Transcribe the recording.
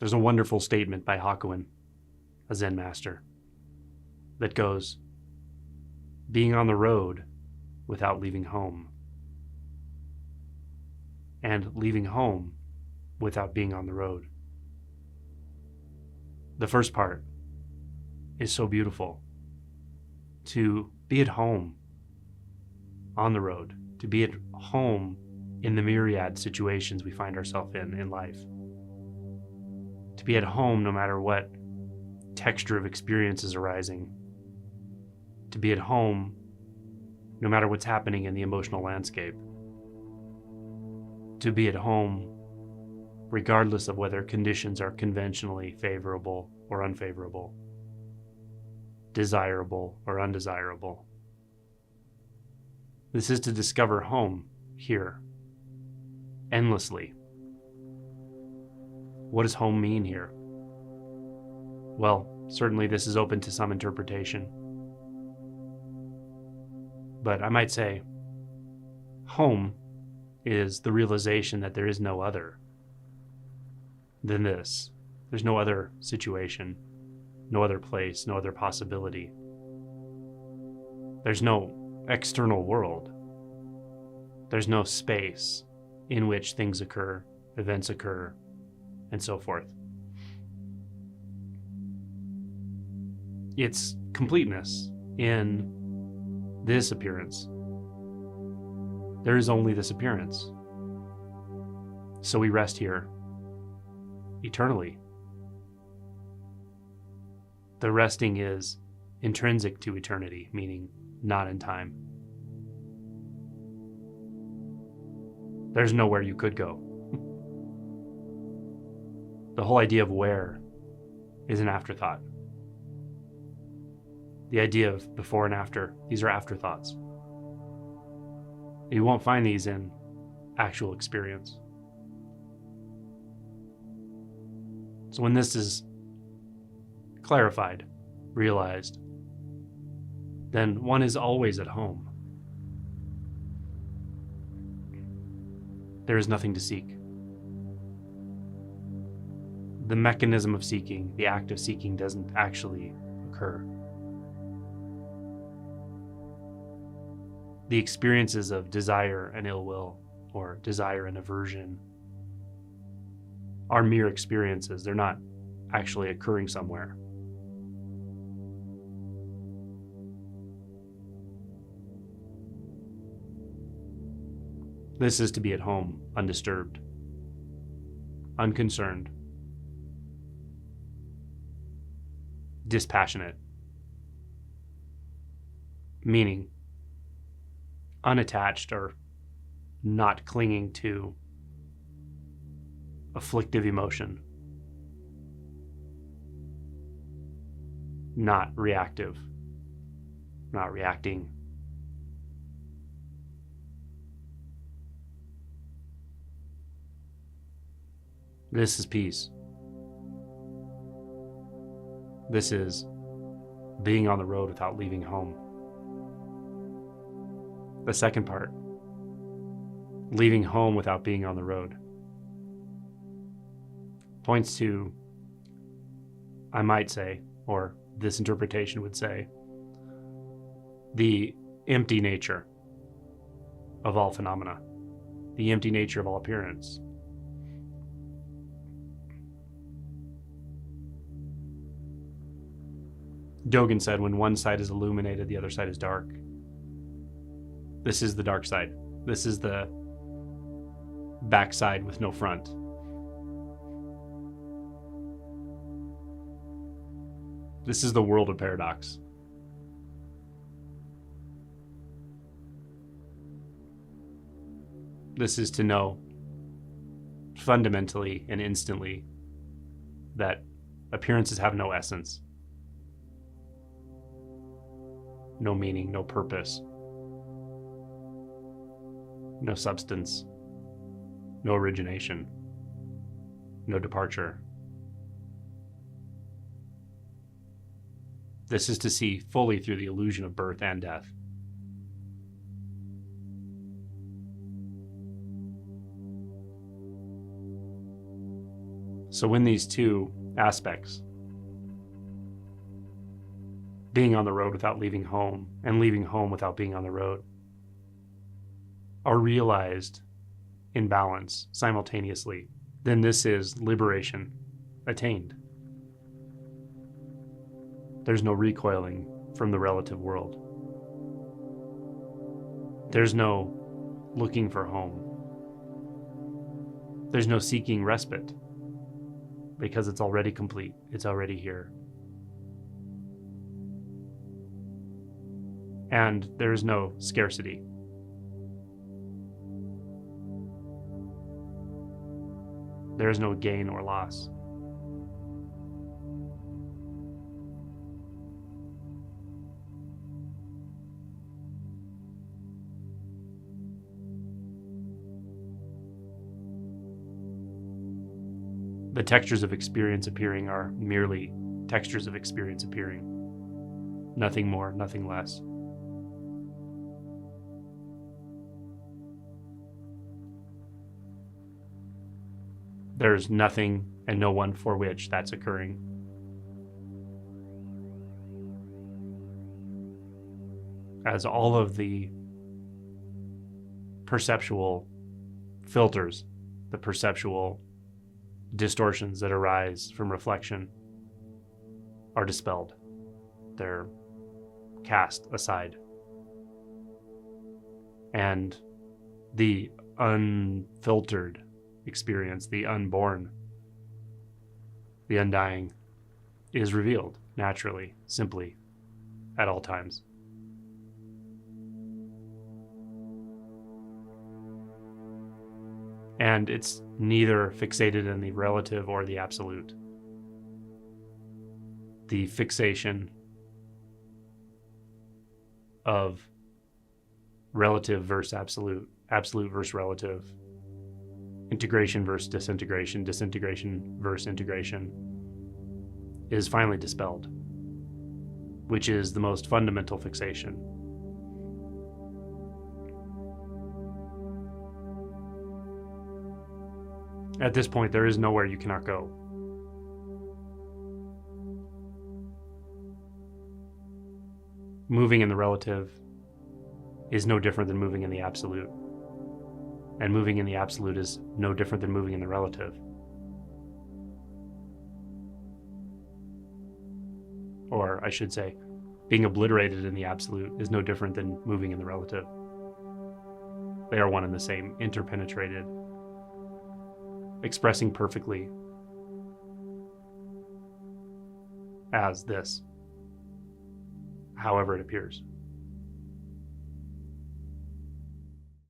There's a wonderful statement by Hakuin, a Zen master, that goes, being on the road without leaving home, and leaving home without being on the road. The first part is so beautiful. To be at home on the road, to be at home in the myriad situations we find ourselves in life. To be at home no matter what texture of experience is arising. To be at home no matter what's happening in the emotional landscape. To be at home regardless of whether conditions are conventionally favorable or unfavorable, desirable or undesirable. This is to discover home here, endlessly. What does home mean here? Well, certainly this is open to some interpretation. But I might say, home is the realization that there is no other than this. There's no other situation, no other place, no other possibility. There's no external world. There's no space in which things occur, events occur, and so forth. It's completeness in this appearance. There is only this appearance. So we rest here eternally. The resting is intrinsic to eternity, meaning not in time. There's nowhere you could go. The whole idea of where is an afterthought. The idea of before and after, these are afterthoughts. You won't find these in actual experience. So when this is clarified, realized, then one is always at home. There is nothing to seek. The mechanism of seeking, the act of seeking, doesn't actually occur. The experiences of desire and ill will, or desire and aversion, are mere experiences. They're not actually occurring somewhere. This is to be at home, undisturbed, unconcerned, dispassionate, meaning unattached or not clinging to afflictive emotion, not reactive, not reacting. This is peace. This is being on the road without leaving home. The second part, leaving home without being on the road, points to, I might say, or this interpretation would say, the empty nature of all phenomena, the empty nature of all appearance. Dogen said, when one side is illuminated, the other side is dark. This is the dark side. This is the backside with no front. This is the world of paradox. This is to know fundamentally and instantly that appearances have no essence, no meaning, no purpose, no substance, no origination, no departure. This is to see fully through the illusion of birth and death. So when these two aspects, being on the road without leaving home and leaving home without being on the road, are realized in balance simultaneously, then this is liberation attained. There's no recoiling from the relative world. There's no looking for home. There's no seeking respite, because it's already complete. It's already here. And there's no scarcity. There's no gain or loss. The textures of experience appearing are merely textures of experience appearing. Nothing more, nothing less. There's nothing and no one for which that's occurring. As all of the perceptual filters, the perceptual distortions that arise from reflection are dispelled. They're cast aside. And the unfiltered experience, the unborn, the undying, is revealed naturally, simply, at all times. And it's neither fixated in the relative or the absolute. The fixation of relative versus absolute, absolute versus relative, integration versus disintegration, disintegration versus integration, is finally dispelled, which is the most fundamental fixation. At this point, there is nowhere you cannot go. Moving in the relative is no different than moving in the absolute. And moving in the absolute is no different than moving in the relative. Or I should say, being obliterated in the absolute is no different than moving in the relative. They are one and the same, interpenetrated, expressing perfectly as this, however it appears.